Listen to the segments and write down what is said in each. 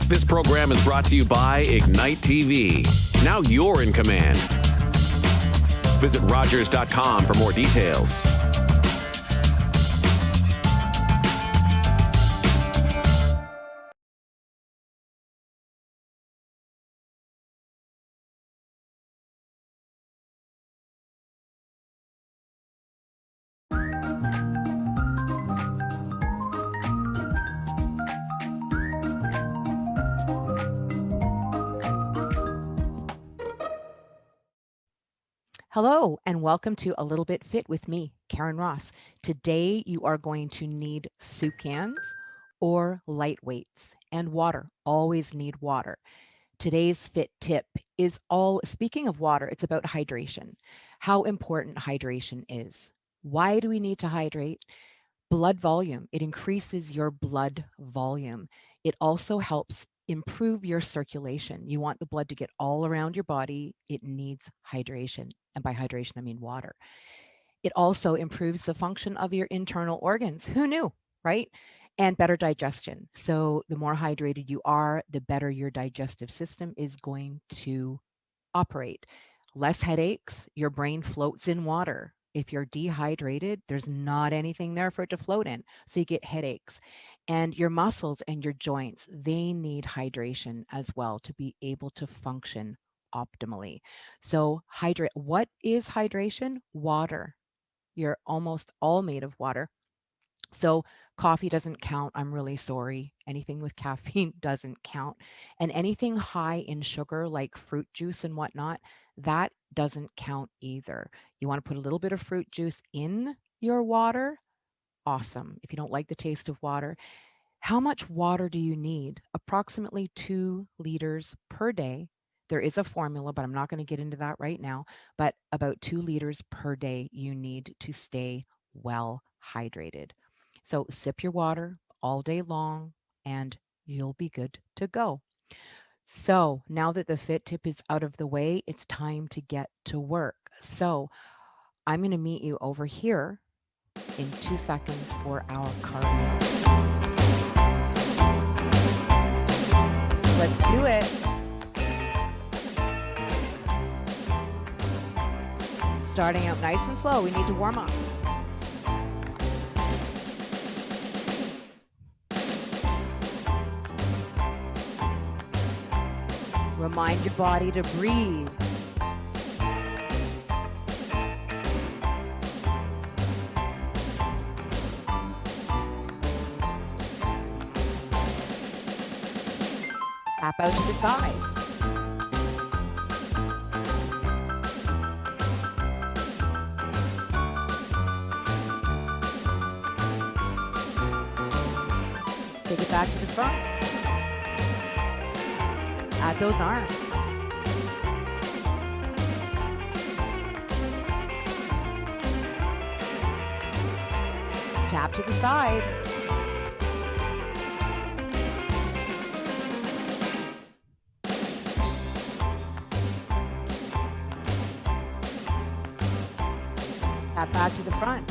This program is brought to you by Ignite TV. Now you're in command. Visit Rogers.com for more details. Hello, and welcome to A Little Bit Fit with me, Karen Ross. Today, you are going to need soup cans or light weights and water. Always need water. Today's fit tip is speaking of water, it's about hydration, how important hydration is. Why do we need to hydrate? Blood volume. It increases your blood volume. It also helps improve your circulation. You want the blood to get all around your body. It needs hydration. And by hydration, I mean water. It also improves the function of your internal organs. Who knew, right? And better digestion. So the more hydrated you are, the better your digestive system is going to operate. Less headaches, your brain floats in water. If you're dehydrated, there's not anything there for it to float in. So you get headaches. And your muscles and your joints, they need hydration as well to be able to function optimally. So what is hydration? Water. You're almost all made of water. So coffee doesn't count. I'm really sorry. Anything with caffeine doesn't count. And anything high in sugar, like fruit juice and whatnot, that doesn't count either. You want to put a little bit of fruit juice in your water. Awesome. If you don't like the taste of water, how much water do you need? Approximately 2 liters per day. There is a formula, but I'm not going to get into that right now. But about 2 liters per day you need to stay well hydrated. So sip your water all day long and you'll be good to go. So now that the fit tip is out of the way, it's time to get to work. So I'm going to meet you over here in 2 seconds for our cardio. Let's do it. Starting out nice and slow. We need to warm up. Remind your body to breathe. Tap out to the side. Take it back to the front. Add those arms. Tap to the side. Tap back to the front.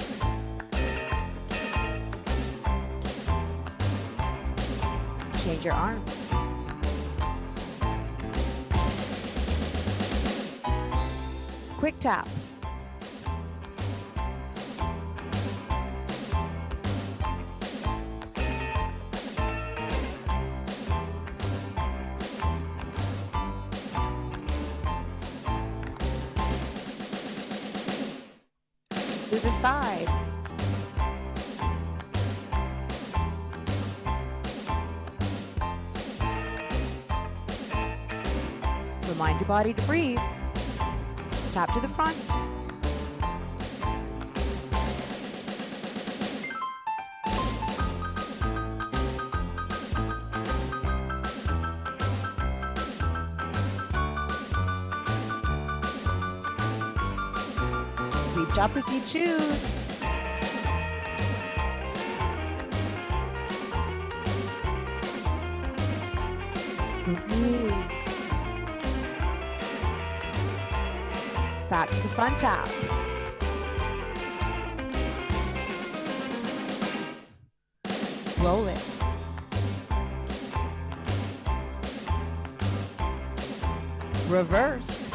Change your arms. Quick taps. To the side. Remind your body to breathe. Tap to the front. Reach up if you choose. Back to the front tap. Roll it. reverse,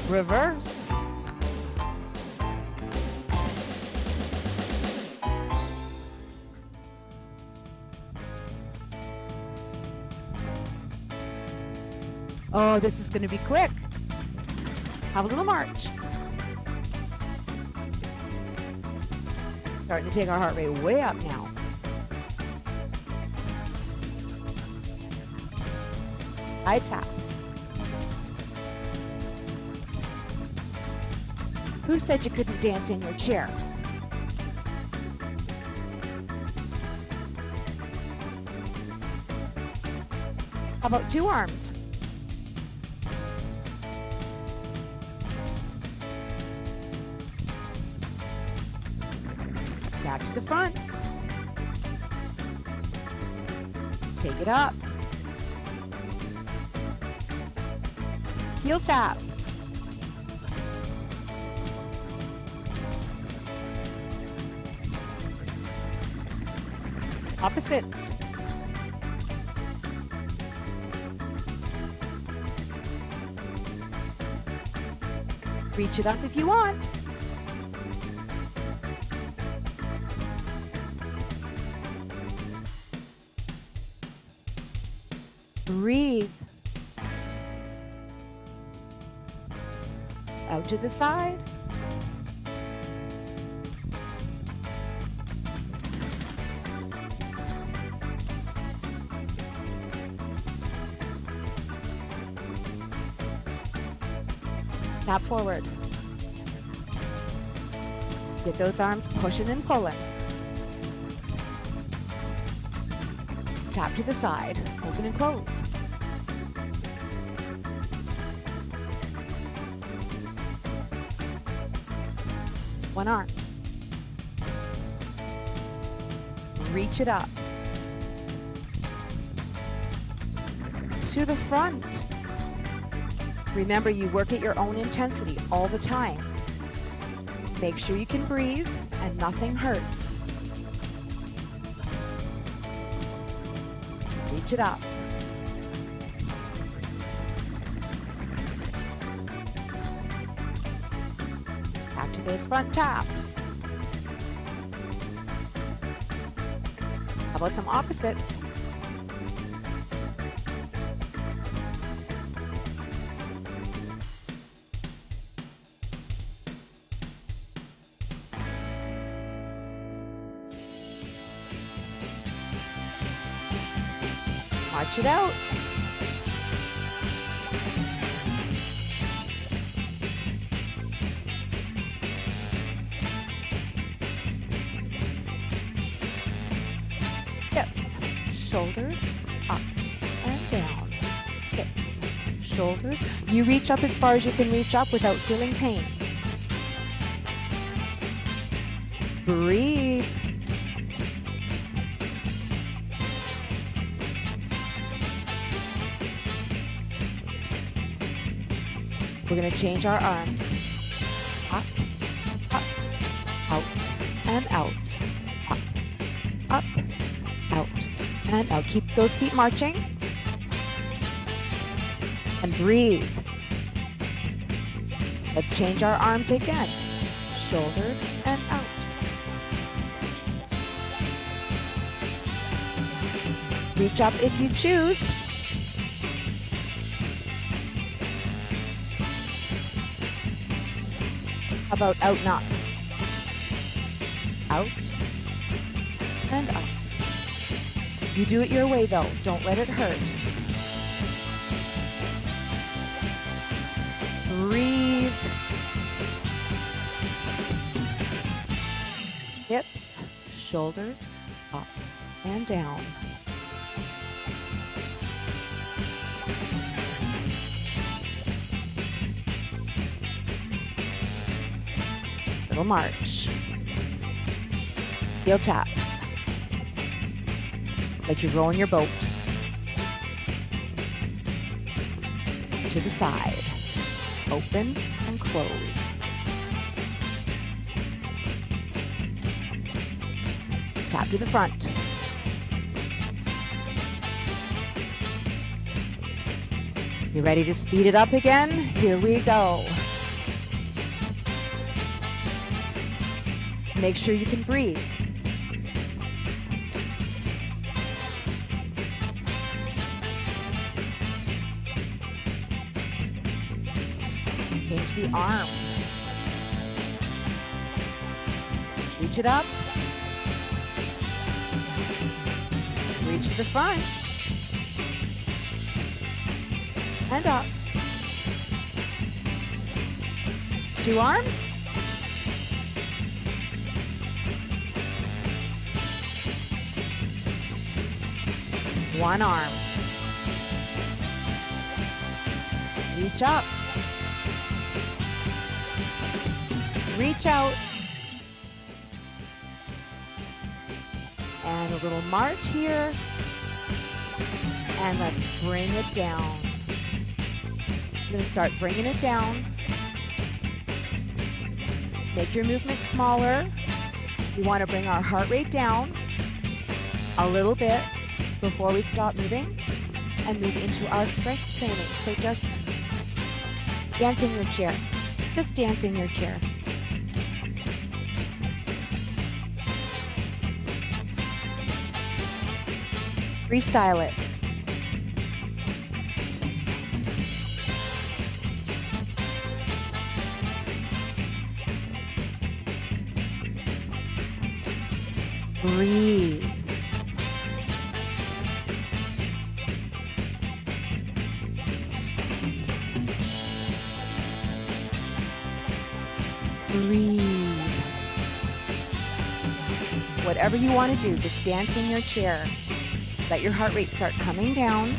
reverse, oh, this is going to be quick. Have a little march. Starting to take our heart rate way up now. Side taps. Who said you couldn't dance in your chair? How about two arms? Back to the front. Take it up. Heel taps. Opposites. Reach it up if you want. Breathe. Out to the side. Tap forward. Get those arms pushing and pulling. Tap to the side. Open and close. One arm. Reach it up. To the front. Remember, you work at your own intensity all the time. Make sure you can breathe and nothing hurts. Reach it up. Back to those front taps. How about some opposites? March it out. Hips, shoulders, up and down. Hips, shoulders. You reach up as far as you can reach up without feeling pain. Breathe. We're going to change our arms. Up, up, out, and out. Up, out, and out. Keep those feet marching. And breathe. Let's change our arms again. Shoulders and out. Reach up if you choose. How about out and up? Out and up. You do it your way though. Don't let it hurt. Breathe. Hips, shoulders, up and down. Little march. Heel taps. Like you're rowing your boat. To the side. Open and close. Tap to the front. You ready to speed it up again? Here we go. Make sure you can breathe. Hinge the arm. Reach it up. Reach to the front. And up. 2 arms. One arm. Reach up. Reach out. And a little march here. And let's bring it down. I'm going to start bringing it down. Make your movement smaller. We want to bring our heart rate down a little bit before we stop moving and move into our strength training. So just dance in your chair. Just dance in your chair. Freestyle it. Breathe. Breathe. Whatever you want to do, just dance in your chair. Let your heart rate start coming down.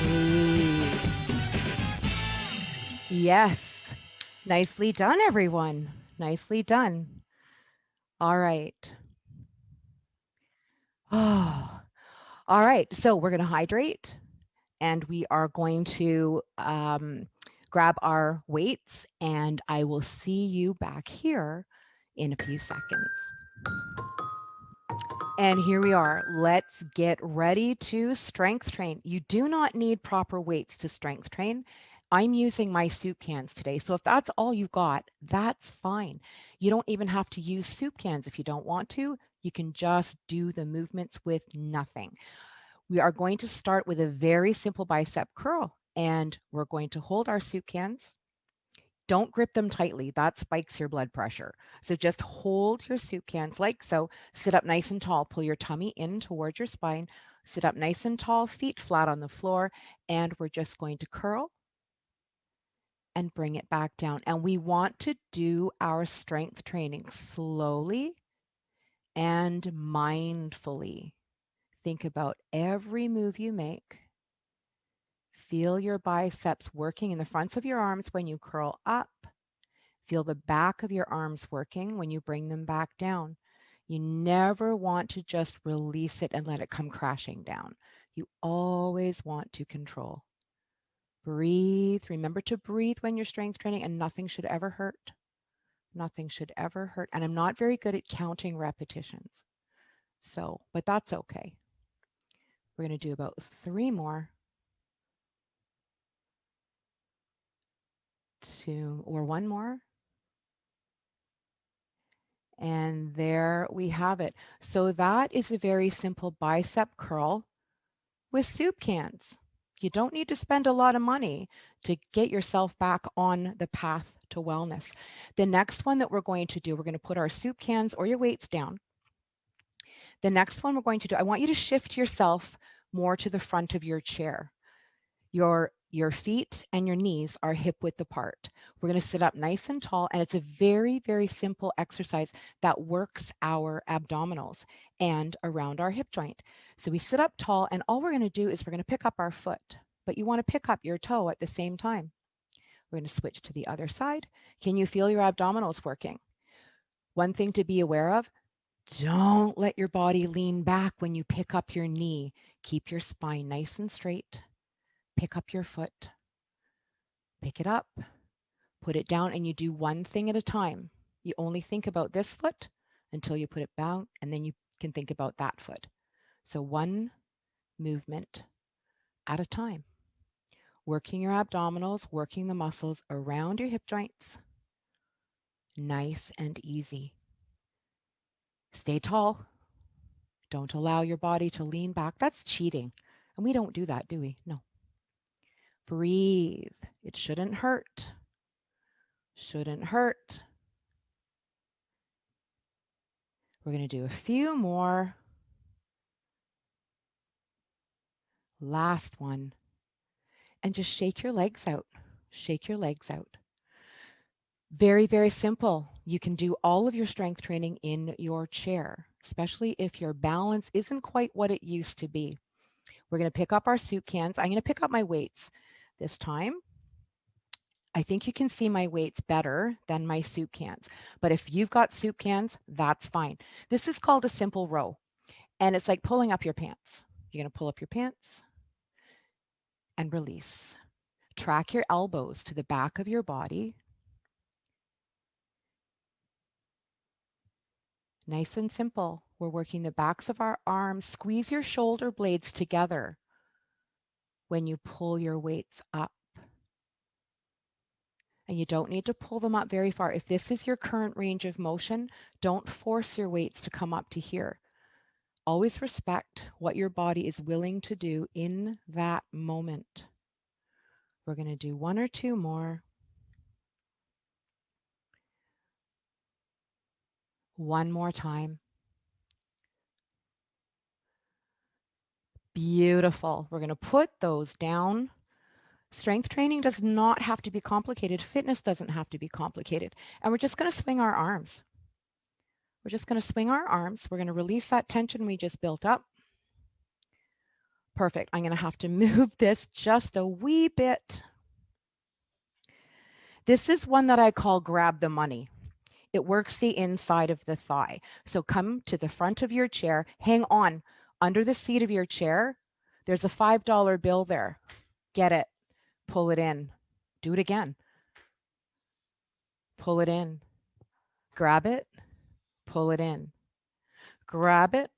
Breathe. Yes. Nicely done, everyone. Nicely done. All right. Oh, all right. So we're going to hydrate and we are going to grab our weights, and I will see you back here in a few seconds. And here we are. Let's get ready to strength train. You do not need proper weights to strength train. I'm using my soup cans today. So if that's all you've got, that's fine. You don't even have to use soup cans if you don't want to. You can just do the movements with nothing. We are going to start with a very simple bicep curl, and we're going to hold our soup cans. Don't grip them tightly. That spikes your blood pressure. So just hold your soup cans like so. Sit up nice and tall. Pull your tummy in towards your spine. Sit up nice and tall, feet flat on the floor. And we're just going to curl and bring it back down. And we want to do our strength training slowly and mindfully. Think about every move you make. Feel your biceps working in the fronts of your arms when you curl up. Feel the back of your arms working when you bring them back down. You never want to just release it and let it come crashing down. You always want to control. Breathe. Remember to breathe when you're strength training, and nothing should ever hurt. Nothing should ever hurt. And I'm not very good at counting repetitions. So, but that's okay. We're going to do about 3 more. 2 or 1 more. And there we have it. So that is a very simple bicep curl with soup cans. You don't need to spend a lot of money to get yourself back on the path to wellness. The next one that we're going to do, we're going to put our soup cans or your weights down. The next one we're going to do, I want you to shift yourself more to the front of your chair. Your feet and your knees are hip width apart. We're going to sit up nice and tall, and it's a very, very simple exercise that works our abdominals and around our hip joint. So we sit up tall, and all we're going to do is we're going to pick up our foot, but you want to pick up your toe at the same time. We're going to switch to the other side. Can you feel your abdominals working? One thing to be aware of, don't let your body lean back when you pick up your knee. Keep your spine nice and straight. Pick up your foot. Pick it up. Put it down, and you do one thing at a time. You only think about this foot until you put it down, and then you can think about that foot. So one movement at a time. Working your abdominals, working the muscles around your hip joints. Nice and easy. Stay tall. Don't allow your body to lean back. That's cheating. And we don't do that, do we? No. Breathe. It shouldn't hurt. Shouldn't hurt. We're going to do a few more. Last one. And just shake your legs out. Shake your legs out. Very, very simple. You can do all of your strength training in your chair, especially if your balance isn't quite what it used to be. We're going to pick up our soup cans. I'm going to pick up my weights this time. I think you can see my weights better than my soup cans. But if you've got soup cans, that's fine. This is called a simple row. And it's like pulling up your pants. You're going to pull up your pants and release. Track your elbows to the back of your body. Nice and simple. We're working the backs of our arms. Squeeze your shoulder blades together when you pull your weights up. And you don't need to pull them up very far. If this is your current range of motion, don't force your weights to come up to here. Always respect what your body is willing to do in that moment. We're going to do one or two more. One more time. Beautiful. We're going to put those down. Strength training does not have to be complicated. Fitness doesn't have to be complicated. And we're just going to swing our arms. We're just going to swing our arms. We're going to release that tension we just built up. Perfect. I'm going to have to move this just a wee bit. This is one that I call grab the money. It works the inside of the thigh. So come to the front of your chair, hang on under the seat of your chair. There's a $5 bill there. Get it, pull it in. Do it again. Pull it in. Grab it, pull it in. Grab it,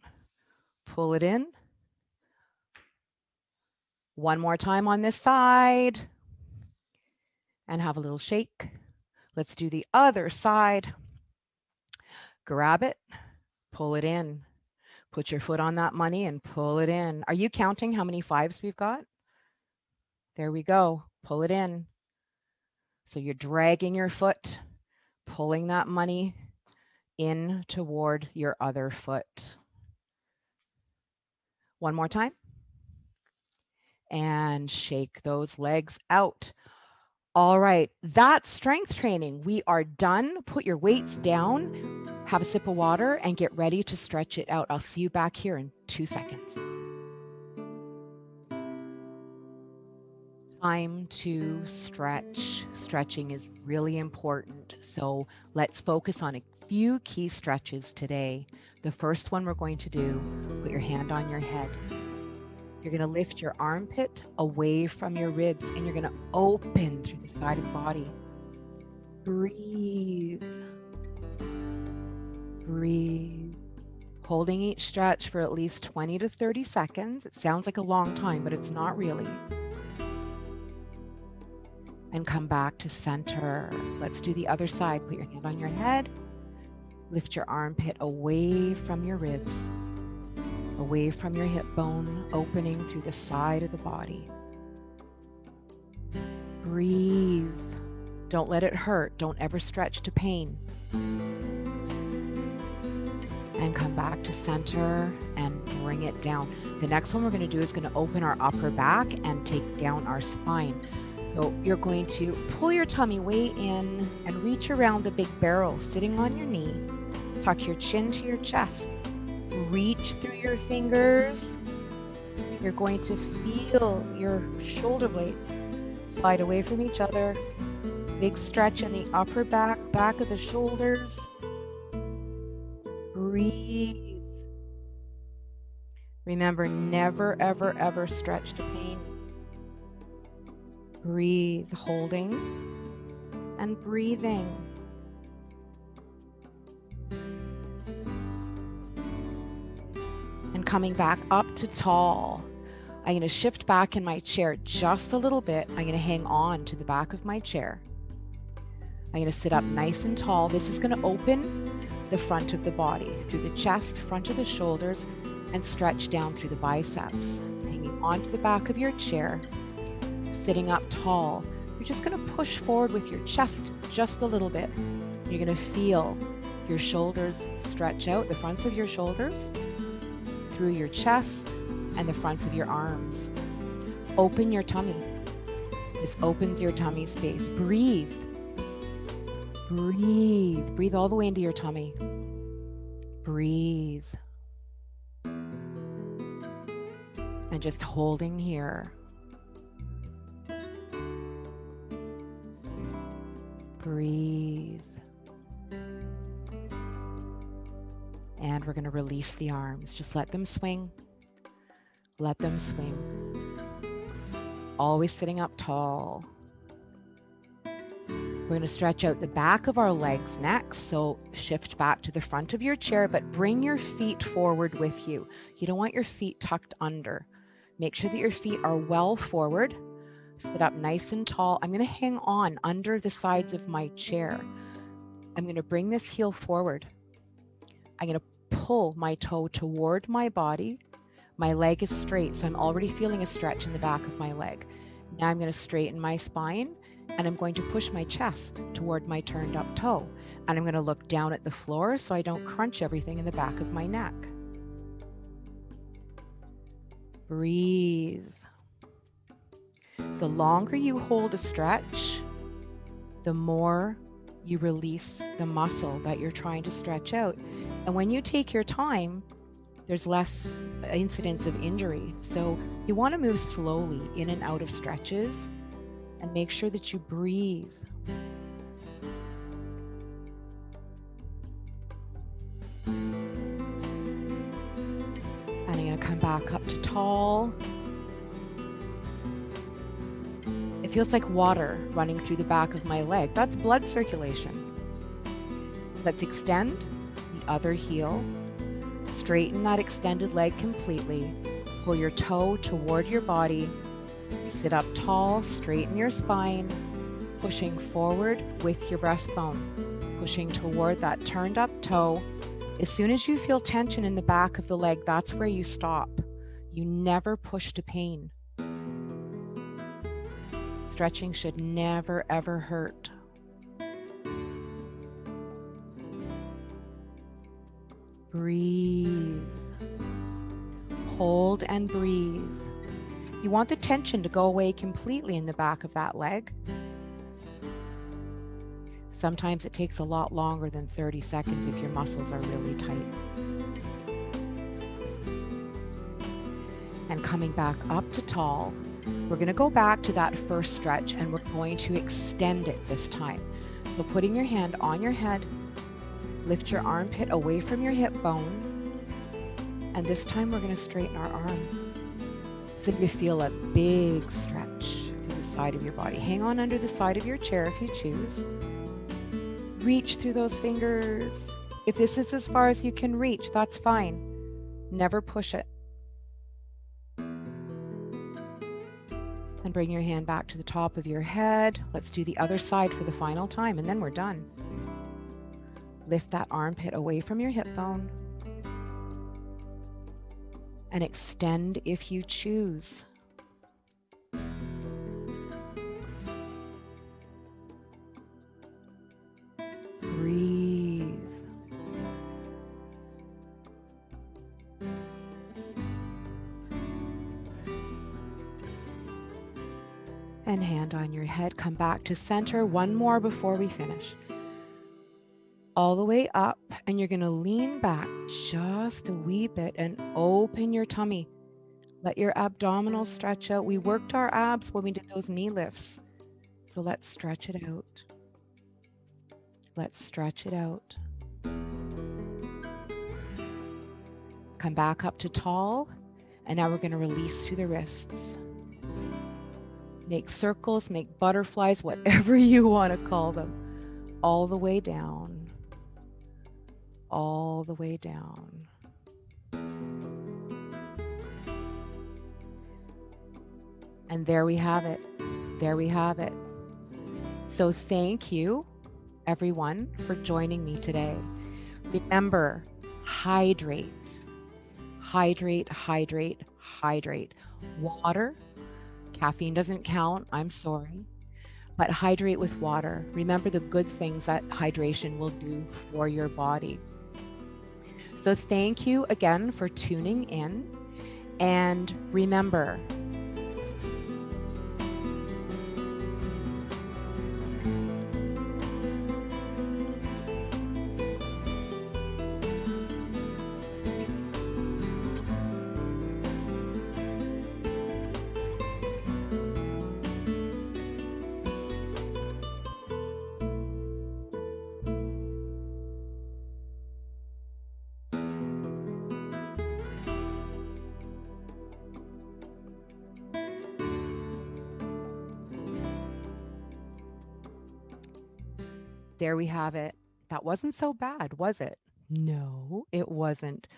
pull it in. One more time on this side. And have a little shake. Let's do the other side. Grab it, pull it in. Put your foot on that money and pull it in. Are you counting how many fives we've got? There we go. Pull it in. So you're dragging your foot, pulling that money in toward your other foot. One more time. And shake those legs out. All right, that's strength training. We are done. Put your weights down, have a sip of water, and get ready to stretch it out. I'll see you back here in 2 seconds. Time to stretch. Stretching is really important. So let's focus on a few key stretches today. The first one we're going to do, put your hand on your head. You're going to lift your armpit away from your ribs and you're going to open through the side of the body. Breathe. Breathe. Holding each stretch for at least 20 to 30 seconds. It sounds like a long time, but it's not really. And come back to center. Let's do the other side. Put your hand on your head. Lift your armpit away from your ribs. Away from your hip bone, opening through the side of the body. Breathe. Don't let it hurt. Don't ever stretch to pain. And come back to center and bring it down. The next one we're going to do is going to open our upper back and take down our spine. So you're going to pull your tummy way in and reach around the big barrel sitting on your knee. Tuck your chin to your chest. Reach through your fingers. You're going to feel your shoulder blades slide away from each other. Big stretch in the upper back, back of the shoulders. Breathe. Remember, never, ever, ever stretch to pain. Breathe, holding and breathing. And coming back up to tall. I'm going to shift back in my chair just a little bit. I'm going to hang on to the back of my chair. I'm going to sit up nice and tall. This is going to open the front of the body through the chest, front of the shoulders, and stretch down through the biceps. Hanging onto the back of your chair, sitting up tall. You're just going to push forward with your chest just a little bit. You're going to feel your shoulders stretch out, the fronts of your shoulders, through your chest and the fronts of your arms. Open your tummy. This opens your tummy space. Breathe. Breathe. Breathe all the way into your tummy. Breathe. And just holding here. Breathe. And we're going to release the arms. Just let them swing. Let them swing. Always sitting up tall. We're going to stretch out the back of our legs next. So shift back to the front of your chair, but bring your feet forward with you. You don't want your feet tucked under. Make sure that your feet are well forward. Sit up nice and tall. I'm going to hang on under the sides of my chair. I'm going to bring this heel forward. I'm going to pull my toe toward my body. My leg is straight, so I'm already feeling a stretch in the back of my leg. Now I'm going to straighten my spine, and I'm going to push my chest toward my turned up toe. And I'm going to look down at the floor so I don't crunch everything in the back of my neck. Breathe. The longer you hold a stretch, the more you release the muscle that you're trying to stretch out. And when you take your time, there's less incidence of injury. So you want to move slowly in and out of stretches and make sure that you breathe. And I'm going to come back up to tall. It feels like water running through the back of my leg. That's blood circulation. Let's extend the other heel. Straighten that extended leg completely. Pull your toe toward your body. Sit up tall, straighten your spine, pushing forward with your breastbone, pushing toward that turned up toe. As soon as you feel tension in the back of the leg, that's where you stop. You never push to pain. Stretching should never, ever hurt. Breathe. Hold and breathe. You want the tension to go away completely in the back of that leg. Sometimes it takes a lot longer than 30 seconds if your muscles are really tight. And coming back up to tall, we're going to go back to that first stretch and we're going to extend it this time. So putting your hand on your head, lift your armpit away from your hip bone, and this time we're going to straighten our arm. So you feel a big stretch through the side of your body. Hang on under the side of your chair if you choose. Reach through those fingers. If this is as far as you can reach, that's fine. Never push it. And bring your hand back to the top of your head. Let's do the other side for the final time, and then we're done. Lift that armpit away from your hip bone. And extend if you choose. Breathe. And hand on your head, come back to center. One more before we finish. All the way up, and you're going to lean back just a wee bit and open your tummy. Let your abdominals stretch out. We worked our abs when we did those knee lifts. So let's stretch it out. Let's stretch it out. Come back up to tall. And now we're going to release through the wrists. Make circles, make butterflies, whatever you want to call them, all the way down, all the way down. And there we have it. There we have it. So thank you, everyone, for joining me today. Remember, hydrate, hydrate, hydrate, hydrate. Water, caffeine doesn't count, I'm sorry, but hydrate with water. Remember the good things that hydration will do for your body. So thank you again for tuning in, and remember, there we have it. That wasn't so bad, was it? No, it wasn't.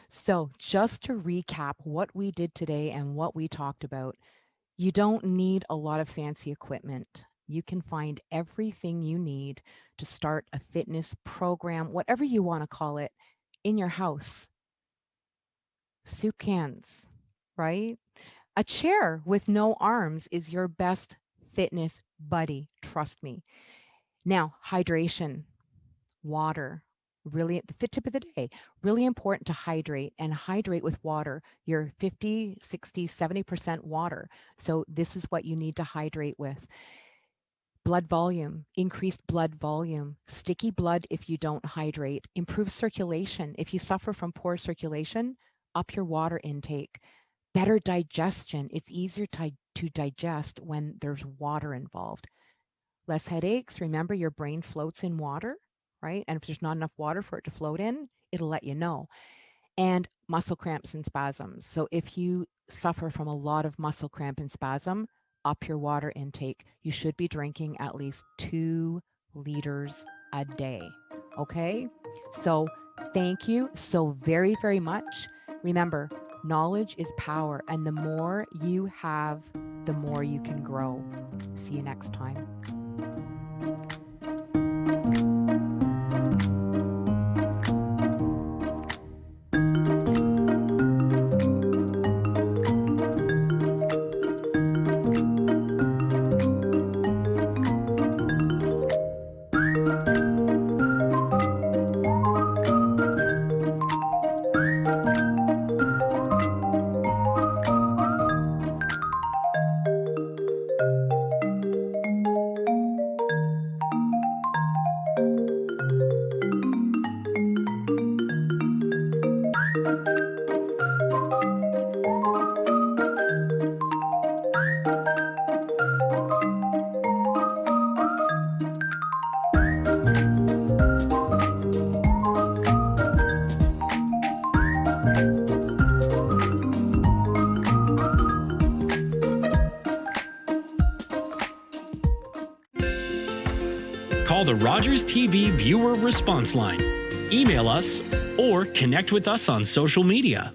So just to recap what we did today and what we talked about, you don't need a lot of fancy equipment. You can find everything you need to start a fitness program, whatever you want to call it, in your house. Soup cans, right? A chair with no arms is your best fitness buddy, trust me. Now, hydration, water, really at the fit tip of the day, really important to hydrate, and hydrate with water. You're 50, 60, 70% water. So this is what you need to hydrate with. Blood volume, increased blood volume, sticky blood if you don't hydrate, improve circulation. If you suffer from poor circulation, up your water intake. Better digestion. It's easier to digest when there's water involved. Less headaches. Remember, your brain floats in water, right? And if there's not enough water for it to float in, it'll let you know. And muscle cramps and spasms. So if you suffer from a lot of muscle cramp and spasm, up your water intake. You should be drinking at least 2 liters a day. Okay? So thank you so very, very much. Remember, knowledge is power, and the more you have, the more you can grow. See you next time. Call the Rogers TV viewer response line, email us, or connect with us on social media.